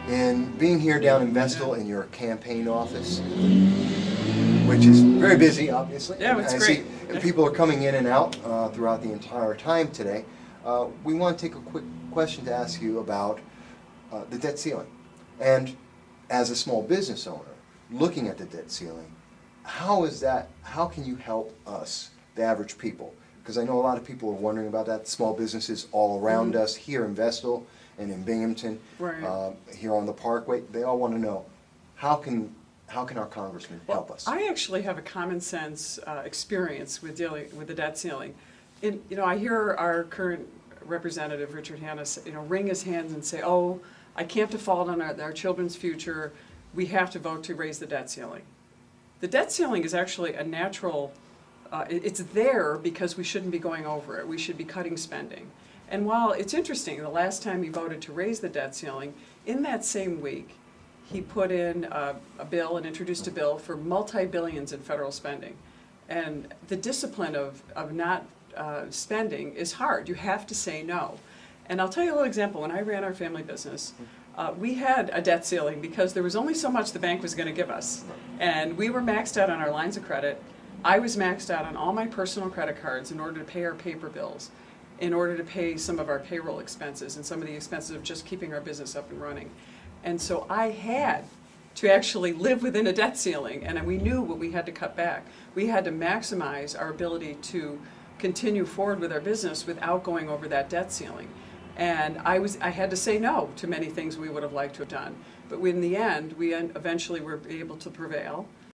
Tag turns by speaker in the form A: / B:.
A: in being here down in Vestal in your campaign office, which is very busy, obviously.
B: Yeah, it's
A: I
B: great.
A: see people are coming in and out throughout the entire time today. We want to take a quick question to ask you about the debt ceiling. And as a small business owner, looking at the debt ceiling, how can you help us, the average people? Because I know a lot of people are wondering about that, small businesses all around us here in Vestal and in Binghamton,
B: Right.
A: here on the Parkway. They all want to know, how can our congressman help us?
B: I actually have a common sense experience with dealing with the debt ceiling. I hear our current representative, Richard Hanna, wring his hands and say, "Oh, I can't default on our children's future. We have to vote to raise the debt ceiling." The debt ceiling is actually a natural, it's there because we shouldn't be going over it. We should be cutting spending. And while it's interesting, the last time he voted to raise the debt ceiling, in that same week, he put in a bill and introduced a bill for multi-billions in federal spending. And the discipline of not spending is hard. You have to say no. And I'll tell you a little example. When I ran our family business, we had a debt ceiling because there was only so much the bank was going to give us. And we were maxed out on our lines of credit. I was maxed out on all my personal credit cards in order to pay our paper bills, in order to pay some of our payroll expenses and some of the expenses of just keeping our business up and running. And so I had to actually live within a debt ceiling, and we knew what we had to cut back. We had to maximize our ability to continue forward with our business without going over that debt ceiling. And I had to say no to many things we would have liked to have done. But in the end, we eventually were able to prevail.